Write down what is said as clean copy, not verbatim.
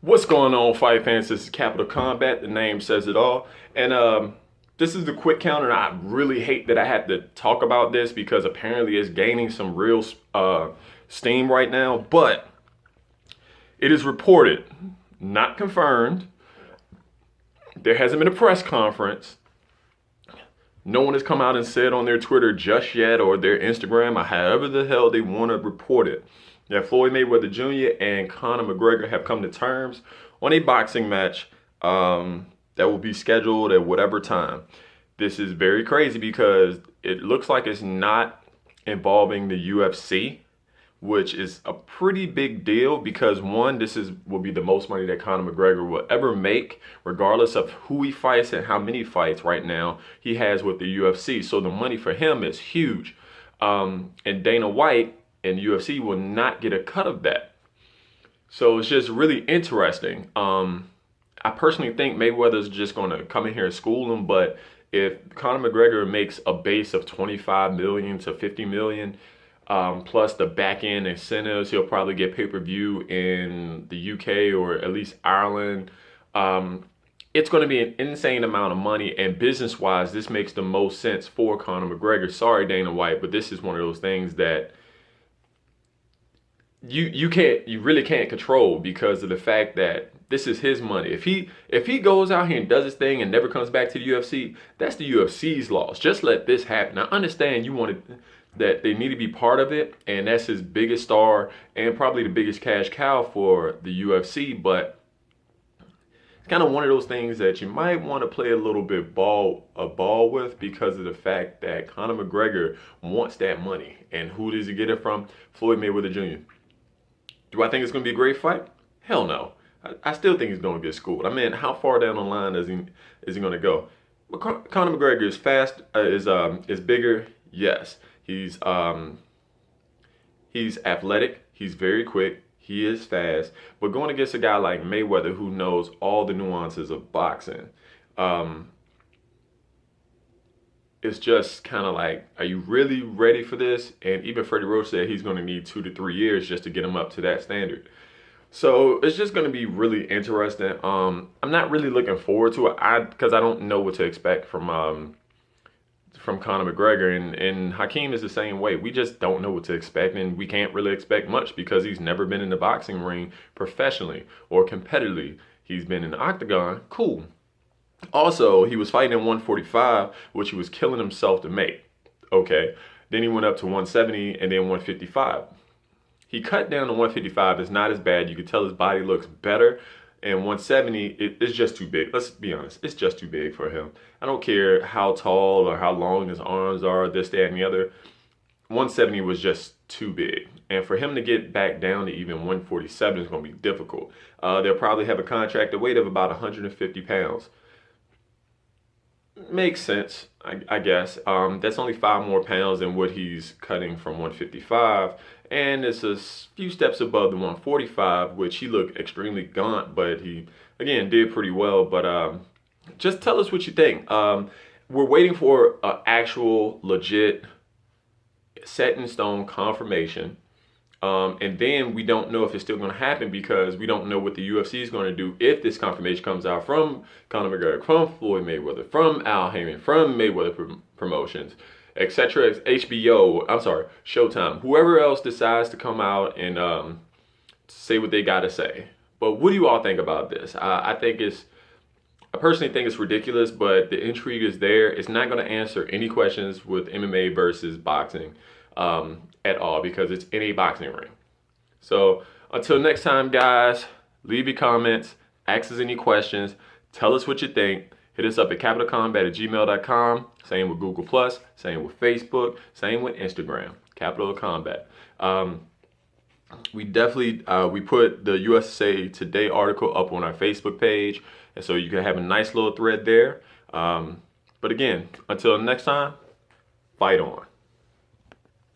What's going on, fight fans? This is Capital Combat. The name says it all. And this is the quick counter. And I really hate that I had to talk about this because apparently it's gaining some real steam right now. But it is reported, not confirmed. There hasn't been a press conference. No one has come out and said on their Twitter just yet, or their Instagram, or however the hell they want to report it, that Floyd Mayweather Jr. and Conor McGregor have come to terms on a boxing match that will be scheduled at whatever time. This is very crazy because it looks like it's not involving the UFC, which is a pretty big deal because one, will be the most money that Conor McGregor will ever make, regardless of who he fights and how many fights right now he has with the UFC. So the money for him is huge. And Dana White and UFC will not get a cut of that. So it's just really interesting. I personally think Mayweather's just going to come in here and school him, but if Conor McGregor makes a base of 25 million to 50 million, plus the back end incentives, he'll probably get pay-per-view in the UK or at least Ireland. It's going to be an insane amount of money, and business-wise, this makes the most sense for Conor McGregor. Sorry, Dana White, but this is one of those things that you really can't control because of the fact that this is his money. If he goes out here and does his thing and never comes back to the UFC, that's the UFC's loss. Just let this happen. I understand you wanted that they need to be part of it, and that's his biggest star and probably the biggest cash cow for the UFC, but it's kind of one of those things that you might want to play a little bit ball with because of the fact that Conor McGregor wants that money. And who does he get it from? Floyd Mayweather Jr. Do I think it's going to be a great fight? Hell no. I still think he's going to get schooled. I mean, how far down the line is he going to go? But Conor McGregor is fast, is bigger. Yes, he's athletic. He's very quick. He is fast. But going against a guy like Mayweather, who knows all the nuances of boxing, it's just kind of like, are you really ready for this? And even Freddie Roach said he's going to need 2 to 3 years just to get him up to that standard. So it's just going to be really interesting. I'm not really looking forward to it because I don't know what to expect from Conor McGregor, and Hakeem is the same way. We just don't know what to expect, and we can't really expect much because he's never been in the boxing ring professionally or competitively. He's been in the octagon, cool. Also, he was fighting in 145, which he was killing himself to make. Okay, then he went up to 170 and then 155. He cut down to 155. It's not as bad. You can tell his body looks better. And 170, it's just too big. Let's be honest. It's just too big for him. I don't care how tall or how long his arms are, this, that, and the other. 170 was just too big. And for him to get back down to even 147 is going to be difficult. They'll probably have a contracted weight of about 150 pounds. Makes sense, I guess. That's only 5 more pounds than what he's cutting from 155. And it's a few steps above the 145, which he looked extremely gaunt, but he, again, did pretty well. But just tell us what you think. We're waiting for an actual, legit, set-in-stone confirmation. And then we don't know if it's still going to happen because we don't know what the UFC is going to do if this confirmation comes out from Conor McGregor, from Floyd Mayweather, from Al Heyman, from Mayweather Promotions, etc. Showtime. Whoever else decides to come out and say what they got to say. But what do you all think about this? I personally think it's ridiculous, but the intrigue is there. It's not going to answer any questions with MMA versus boxing at all because it's in a boxing ring. So until next time, guys, leave your comments, ask us any questions, tell us what you think. Hit us up at capitalcombat@gmail.com. Same with Google+, same with Facebook, same with Instagram, Capital Combat. We definitely, we put the USA Today article up on our Facebook page, and so you can have a nice little thread there. But again, until next time, fight on.